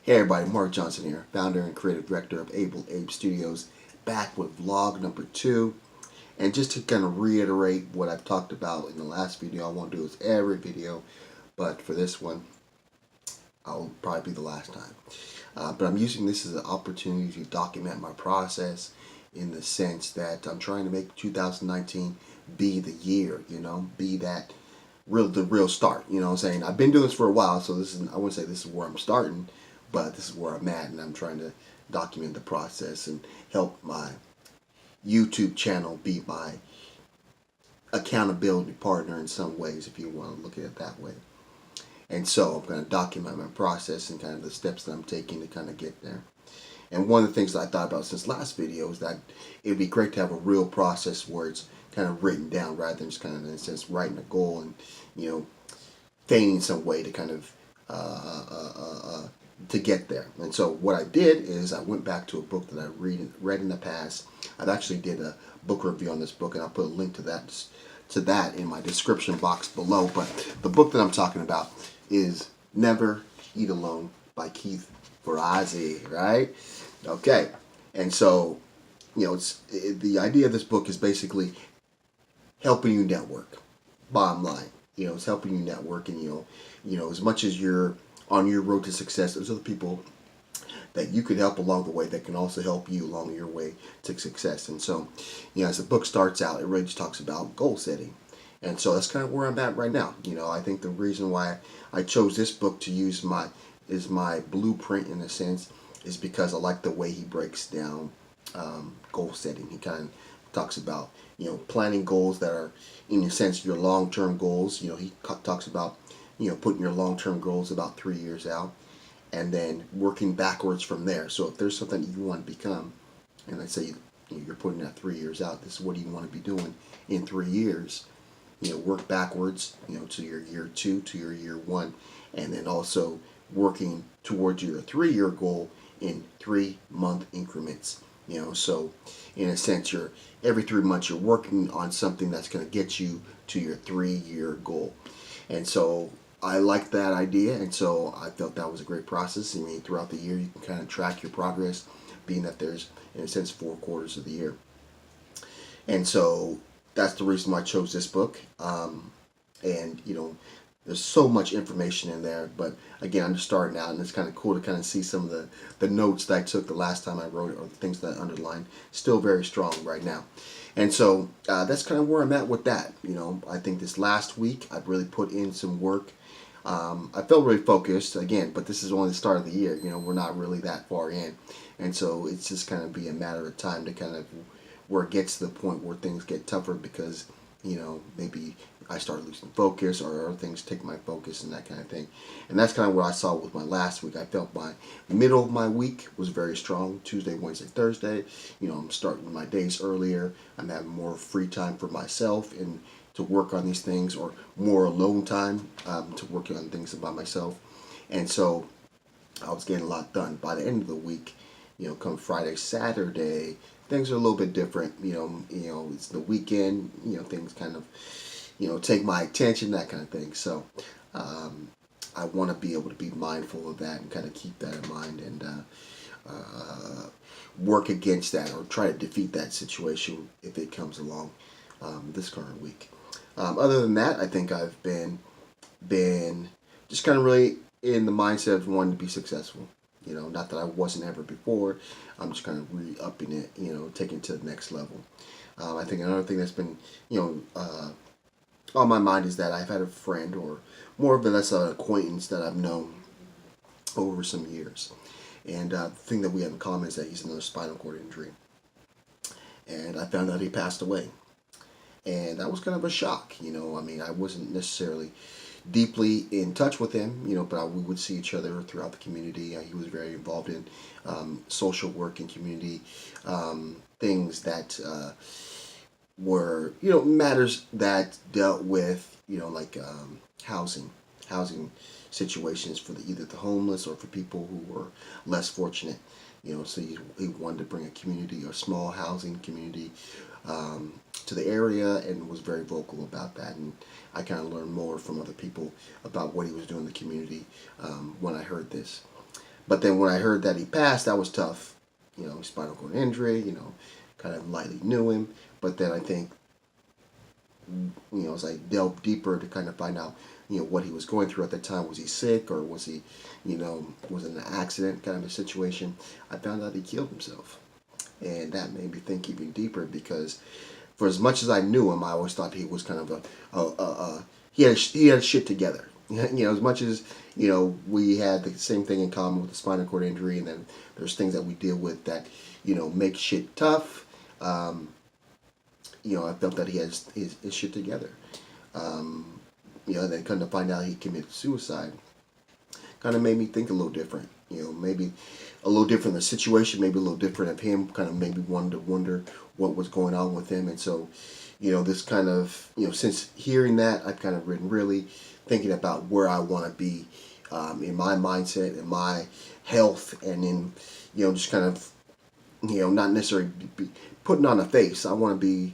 Hey everybody, Mark Johnson here, founder and creative director of Able Abe Studios, back with vlog number 2. And just to kind of reiterate what I've talked about in the last video, I won't do this every video, but for this one, I'll probably be the last time. But I'm using this as an opportunity to document my process in the sense that I'm trying to make 2019 be the year, be that the real start. You know what I'm saying? I've been doing this for a while, so I wouldn't say this is where I'm starting, but this is where I'm at, and I'm trying to document the process and help my YouTube channel be my accountability partner in some ways, if you want to look at it that way. And so I'm going to document my process and kind of the steps that I'm taking to kind of get there. And one of the things that I thought about since last video is that it would be great to have a real process where it's kind of written down rather than just kind of, in a sense, writing a goal and, feigning some way to kind of to get there. And so what I did is I went back to a book that I read in the past. I've actually did a book review on this book, and I'll put a link to that in my description box below. But the book that I'm talking about is Never Eat Alone by Keith Ferrazzi, right? Okay. And so, the idea of this book is basically helping you network. Bottom line, it's helping you network, and as much as you're on your road to success, there's other people that you could help along the way that can also help you along your way to success. And so, as the book starts out, it really just talks about goal setting. And so that's kind of where I'm at right now. I think the reason why I chose this book to use my blueprint in a sense is because I like the way he breaks down goal setting. He kind of talks about planning goals that are, in a sense, your long-term goals. He talks about putting your long-term goals about 3 years out, and then working backwards from there. So if there's something you want to become, and let's say you're putting that 3 years out, this is what do you want to be doing in 3 years. Work backwards, to your year 2, to your year 1, and then also working towards your 3-year goal in 3-month increments. So in a sense, every 3 months you're working on something that's going to get you to your 3-year goal. And so I like that idea, and so I felt that was a great process. I mean, throughout the year you can kind of track your progress, being that there's, in a sense, 4 quarters of the year. And so that's the reason why I chose this book. And there's so much information in there, but again, I'm just starting out, and it's kind of cool to kind of see some of the notes that I took the last time I wrote it, or the things that I underlined, still very strong right now. And so that's kind of where I'm at with that. I think this last week I've really put in some work. I felt really focused again, but this is only the start of the year. We're not really that far in, and so it's just kind of be a matter of time to kind of where it gets to the point where things get tougher because maybe I start losing focus or other things take my focus and that kind of thing. And that's kind of what I saw with my last week. I felt my middle of my week was very strong. Tuesday, Wednesday, Thursday. I'm starting my days earlier. I'm having more free time for myself and to work on these things, or more alone time to work on things by myself. And so I was getting a lot done. By the end of the week, come Friday, Saturday, things are a little bit different. It's the weekend. Things kind of, take my attention, that kind of thing. So I want to be able to be mindful of that and kind of keep that in mind and work against that, or try to defeat that situation if it comes along this current week. Other than that, I think I've been just kind of really in the mindset of wanting to be successful. Not that I wasn't ever before. I'm just kind of re-upping it, taking it to the next level. I think another thing that's been, on my mind is that I've had a friend, or more of an acquaintance that I've known over some years. And the thing that we have in common is that he's another spinal cord injury. And I found out he passed away. And that was kind of a shock, I wasn't necessarily deeply in touch with him, but we would see each other throughout the community. He was very involved in social work and community things that were, matters that dealt with, like housing situations for either the homeless or for people who were less fortunate. So he wanted to bring a community, or small housing community, to the area, and was very vocal about that. And I kind of learned more from other people about what he was doing in the community when I heard this. But then when I heard that he passed, that was tough. Spinal cord injury. Kind of lightly knew him, but then I think as I delved deeper to kind of find out what he was going through at the time. Was he sick, or was he was it an accident kind of a situation? I found out he killed himself, and that made me think even deeper because for as much as I knew him, I always thought he was kind of he had shit together. As much as we had the same thing in common with the spinal cord injury, and then there's things that we deal with that make shit tough. I felt that he had his shit together. Then come to find out he committed suicide, kind of made me think a little different. Maybe a little different the situation, maybe a little different of him. Kind of made me wonder what was going on with him, and so, this kind of since hearing that, I've kind of been really thinking about where I want to be in my mindset, in my health, and in just kind of not necessarily be putting on a face. I want to be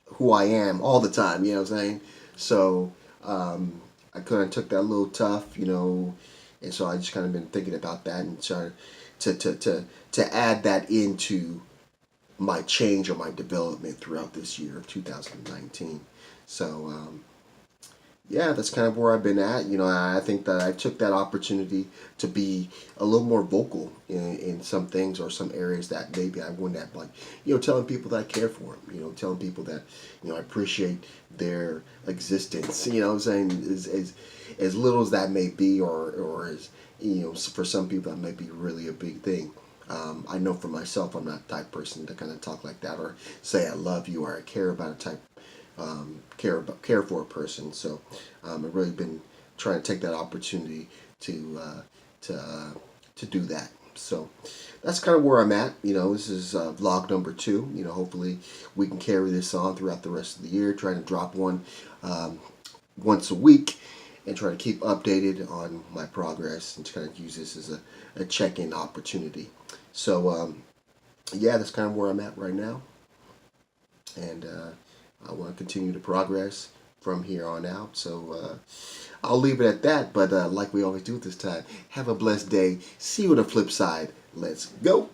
who I am all the time. You know what I'm saying? So I kind of took that a little tough, and so I just kind of been thinking about that and trying to add that into my change or my development throughout this year of 2019. So yeah, that's kind of where I've been at. I think that I took that opportunity to be a little more vocal in some things or some areas that maybe I wouldn't have, like, telling people that I care for them, telling people that, I appreciate their existence, what I'm saying, as little as that may be, or as, for some people that may be really a big thing. I know for myself, I'm not the type of person to kind of talk like that or say I love you or I care about a type care for a person. So I've really been trying to take that opportunity to do that. So that's kind of where I'm at. This is vlog number 2. Hopefully we can carry this on throughout the rest of the year. Trying to drop one once a week and try to keep updated on my progress and to kind of use this as a check-in opportunity. So yeah, that's kind of where I'm at right now, and I want to continue to progress from here on out. So I'll leave it at that. But like we always do this time, have a blessed day. See you on the flip side. Let's go.